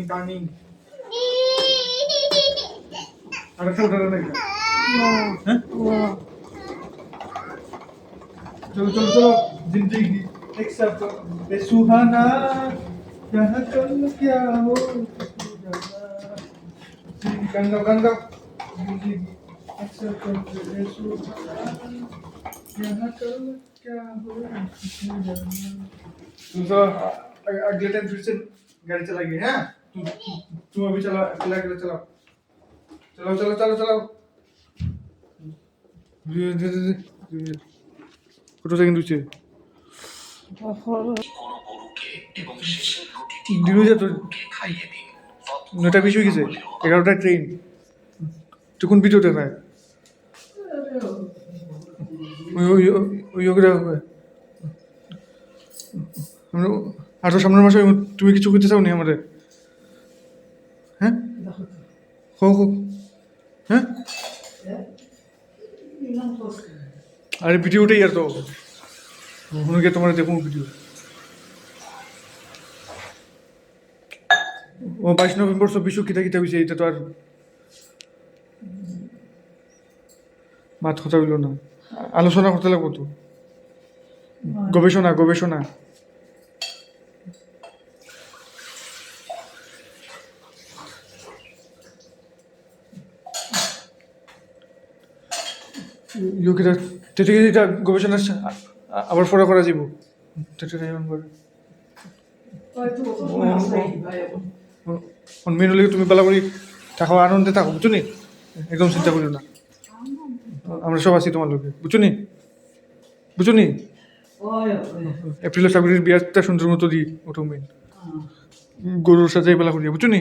turning আর খেলতে নাকি হ্যাঁ चलो जिंदगी एक सफर बेसुहाना यहाँ कल क्या हो गंगा जिंदगी एक सफर बेसुहाना यहाँ कल क्या हो तुम तो अगले टाइम फिर से गाड़ी चलाएंगे हैं तुम अभी चला चलाओ কত সেকেন্ড হচ্ছে দিন হয়ে যেত 9টা 20 হয়ে গেছে 11টা ট্রেন তুই কোন ভিডিও দেখায় ওই আর তো সামনের মাসে তুমি কিছু করতে চাও নি আমাদের হ্যাঁ হ্যাঁ আরে ভিডিওটাই আর তো ওখানে তোমার দেখুন ভিডিও ও 22 নভেম্বর 24 কিতা হয়েছে এটা তো আর মাত কথা হইল না আলোচনা করতে লাগবো তো গবেষণা এটা গবেষণা আবার পড়া করা যাব মেন হলে তুমি বেলা করে থাকো আনন্দে থাকো বুঝছো নি একদম চিন্তা করিও না আমরা সব আছি তোমার লোকে বুঝছো নি এপ্রিলের চাকরির বিয়ারটা সুন্দর মতো দিই ওটা মেন গরুর সাথে বেলা করিয়া বুঝছো নি